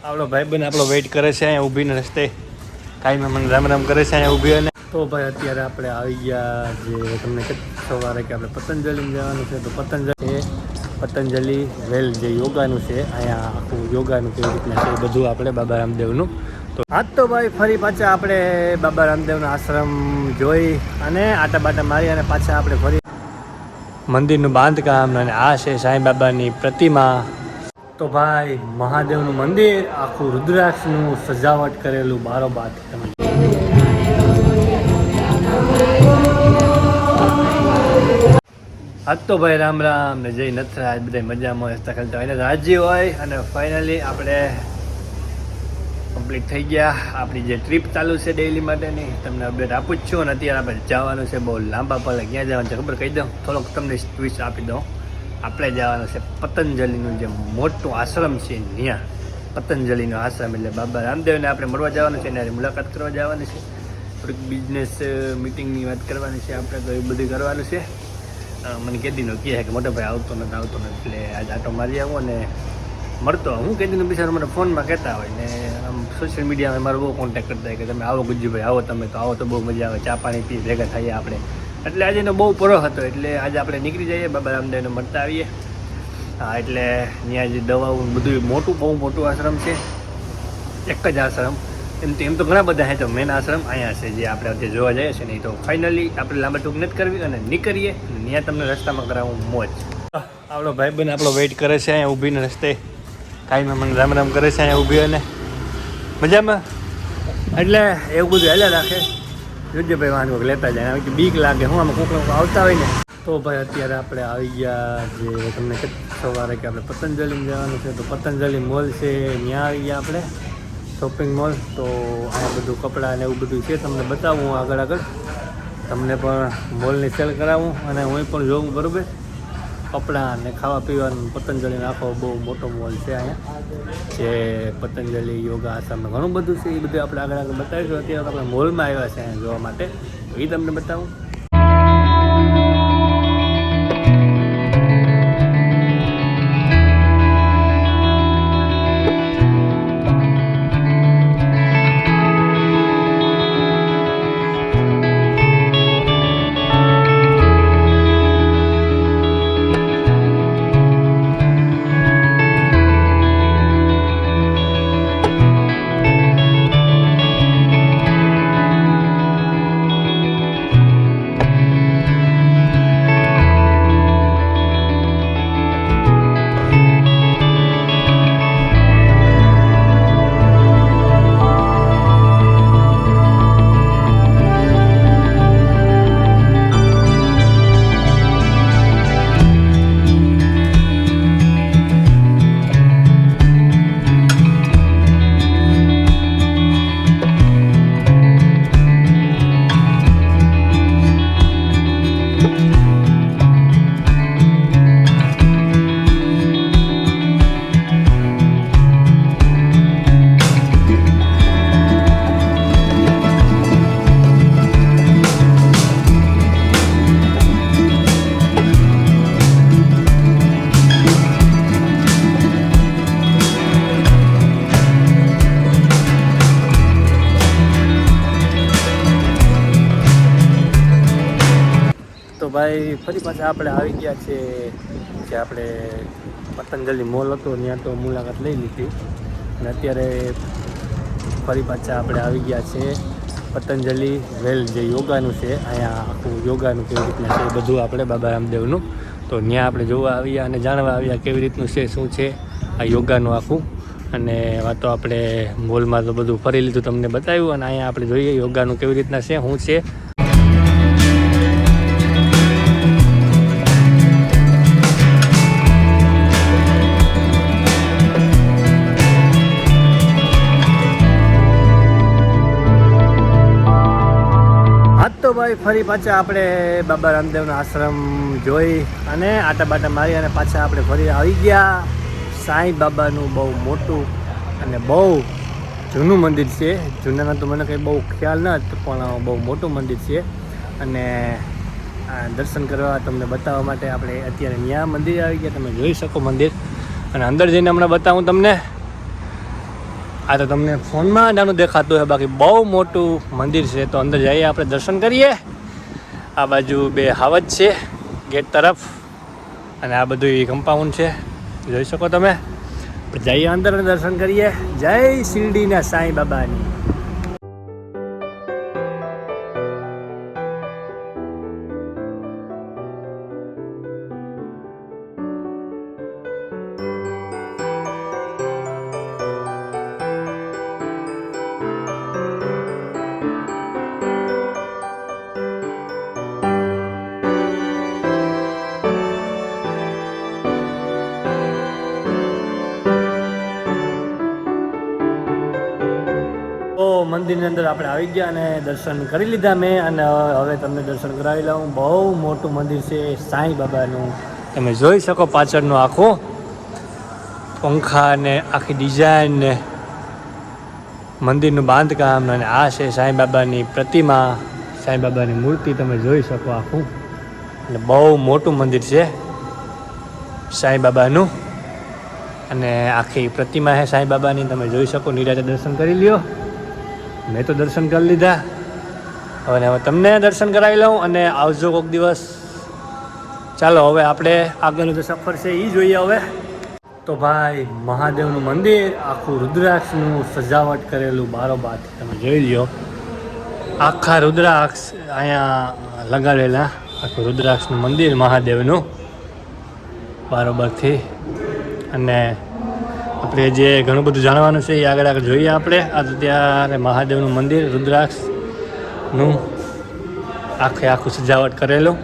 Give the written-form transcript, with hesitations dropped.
આપણો ભાઈબંધ આપણો વેઇટ કરે છે અહીંયા ઊભીને રસ્તે કાંઈ મને રામ રામ કરે છે અહીંયા ઊભી. અને તો ભાઈ અત્યારે આપણે આવી ગયા જે તમને સવારે કે આપણે પતંજલિમાં જવાનું છે. તો પતંજલિ વેલ જે યોગાનું છે અહીંયા આખું યોગાનું કેવી રીતના છે બધું આપણે બાબા રામદેવનું. તો આજ તો ભાઈ ફરી પાછા આપણે બાબા રામદેવનો આશ્રમ જોઈ અને આટા બાટા મારી અને પાછા આપણે ફરી મંદિરનું બાંધકામ. અને આ છે સાંઈ બાબાની પ્રતિમા. તો ભાઈ મહાદેવનું મંદિર આખું રુદ્રાક્ષનું સજાવટ કરેલું બારોબાર. આજ તો ભાઈ રામ રામ ને જય નથરાજ બધા મજામાં હસતા ખેલતા હોય ને રાજી હોય. અને ફાઇનલી આપણે કમ્પ્લીટ થઈ ગયા આપણી જે ટ્રીપ ચાલુ છે ડેઇલી માટેની તમને અપડેટ આપું જ છું. અને અત્યારે આપણે જવાનું છે બહુ લાંબા પલે. ક્યાં જવાનું છે ખબર કહી દઉં, થોડોક તમને ટ્વિસ્ટ આપી દઉં. આપણે જવાનું છે પતંજલિનું જે મોટું આશ્રમ છે ત્યાં. પતંજલિનો આશ્રમ એટલે બાબા રામદેવને આપણે મળવા જવાનું છે, એની મુલાકાત કરવા જવાની છે. થોડીક બિઝનેસ મિટિંગની વાત કરવાની છે આપણે, તો એ બધું કરવાનું છે. મને કેદીનો કહે કે મોટા ભાઈ આવતો નથી એટલે આજે આટો મારી આવો ને મળતો. હું કેદીનો બિચારો મને ફોનમાં કહેતા હોય ને આમ સોશિયલ મીડિયામાં મારો બહુ કોન્ટેક્ટ કરતા હોય કે તમે આવો ગુજ્જુભાઈ આવો, તમે તો આવો તો બહુ મજા આવે, ચા પાણી પી ભેગા થઈએ આપણે. એટલે આજે એનો બહુ પરો હતો એટલે આજે આપણે નીકળી જઈએ બાબા રામદેવને મળતા આવીએ. હા એટલે ત્યાં જે દવાઓ બધું બહુ મોટું આશ્રમ છે, એક જ આશ્રમ. એમ તો ઘણા બધા છે, તો મેન આશ્રમ અહીંયા છે જે આપણે અત્યારે જોવા જઈએ છીએ. નહીં તો ફાઇનલી આપણે લાંબા ટૂંક નથી કરવી અને નીકળીએ. ત્યાં તમને રસ્તામાં કરાવું મોજ. આપણો ભાઈબંધ આપણો વેઇટ કરે છે અહીંયા ઊભીને રસ્તે કાંઈ મને રામ રામ કરે છે અહીંયા ઊભી. અને મજામાં એટલે એવું બધું હેલા રાખે જોજે ભાઈ, વાંધો લેતા જાય બીક લાગે. હું આમાં કોક આવતા હોય ને. તો ભાઈ અત્યારે આપણે આવી ગયા જે તમને સવારે કે આપણે પતંજલિમાં જવાનું છે. તો પતંજલિ મોલ છે ત્યાં આવી ગયા આપણે, શોપિંગ મોલ. તો અહીંયા બધું કપડાં ને એવું બધું છે, તમને બતાવું આગળ તમને પણ મોલની સેલ કરાવું અને હું પણ જોઉં બરાબર. કપડાં ને ખાવા પીવાનું પતંજલિનો આખો બહુ મોટો મોલ છે અહીંયા, જે પતંજલિ યોગા આશ્રમ ઘણું બધું છે. એ બધું આપણે આગળ બતાવીશું. અત્યારે આપણે મોલમાં આવ્યા છે અહીંયા જોવા માટે, તો એ તમને બતાવું. ભાઈ ફરી પાછા આપણે આવી ગયા છે જે આપણે પતંજલિ મોલ હતો ત્યાં તો મુલાકાત લઈ લીધી. અને અત્યારે ફરી પાછા આપણે આવી ગયા છે પતંજલિ વેલ જે યોગાનું છે અહીંયા આખું યોગાનું કેવી રીતના છે બધું આપણે બાબા રામદેવનું. તો ત્યાં આપણે જોવા આવ્યા અને જાણવા આવ્યા કેવી રીતનું છે શું છે આ યોગાનું આખું. અને વાતો આપણે મોલમાં તો બધું ફરી લીધું, તમને બતાવ્યું. અને અહીંયા આપણે જોઈએ યોગાનું કેવી રીતના છે શું છે. તો ભાઈ ફરી પાછા આપણે બાબા રામદેવનો આશ્રમ જોઈ અને આટા બાટા મારી અને પાછા આપણે ફરી આવી ગયા. સાંઈ બાબાનું બહુ મોટું અને બહુ જૂનું મંદિર છે. જૂનાના તો મને કંઈ બહુ ખ્યાલ ન હતો, પણ બહુ મોટું મંદિર છે. અને દર્શન કરવા તમને બતાવવા માટે આપણે અત્યારે ત્યાં મંદિર આવી ગયા. તમે જોઈ શકો મંદિર. અને અંદર જઈને હમણાં બતાવું તમને. આ તો તમને ફોનમાં નાનું દેખાતું હોય, બાકી બહુ મોટું મંદિર છે. તો અંદર જઈએ આપણે દર્શન કરીએ. આ બાજુ 2 હાવજ છે ગેટ તરફ, અને આ બધું કમ્પાઉન્ડ છે, જોઈ શકો તમે. જઈએ અંદર દર્શન કરીએ. જય શિરડીના સાંઈ બાબાની. તો મંદિરની અંદર આપણે આવી ગયા અને દર્શન કરી લીધા મેં, અને હવે તમને દર્શન કરાવી લઉં. બહુ મોટું મંદિર છે સાંઈ બાબાનું. તમે જોઈ શકો પાછળનું આખું પંખા ને આખી ડિઝાઇન ને મંદિરનું બાંધકામ, અને આ છે સાંઈ બાબાની પ્રતિમા, સાંઈ બાબાની મૂર્તિ. તમે જોઈ શકો આખું, એટલે બહુ મોટું મંદિર છે સાંઈ બાબાનું, અને આખી પ્રતિમા છે સાંઈ બાબાની. તમે જોઈ શકો. નિરાતે દર્શન કરી લ્યો. મેં તો દર્શન કરી લીધા. હવે તમને દર્શન કરાવી લઉં, અને આવજો કોઈક દિવસ. ચાલો હવે આપણે આગળનું જે સફર છે એ જોઈએ. હવે તો ભાઈ મહાદેવનું મંદિર આખું રુદ્રાક્ષનું સજાવટ કરેલું બારોબાર તમે જોઈ લ્યો. આખા રુદ્રાક્ષ અહીંયા લગાડેલા, આખું રુદ્રાક્ષનું મંદિર મહાદેવનું બારોબારથી. અને આપણે જે ઘણું બધું જાણવાનું છે એ આગળ જોઈએ આપણે. આ તો ત્યારે મહાદેવનું મંદિર રુદ્રાક્ષનું આખું સજાવટ કરેલું.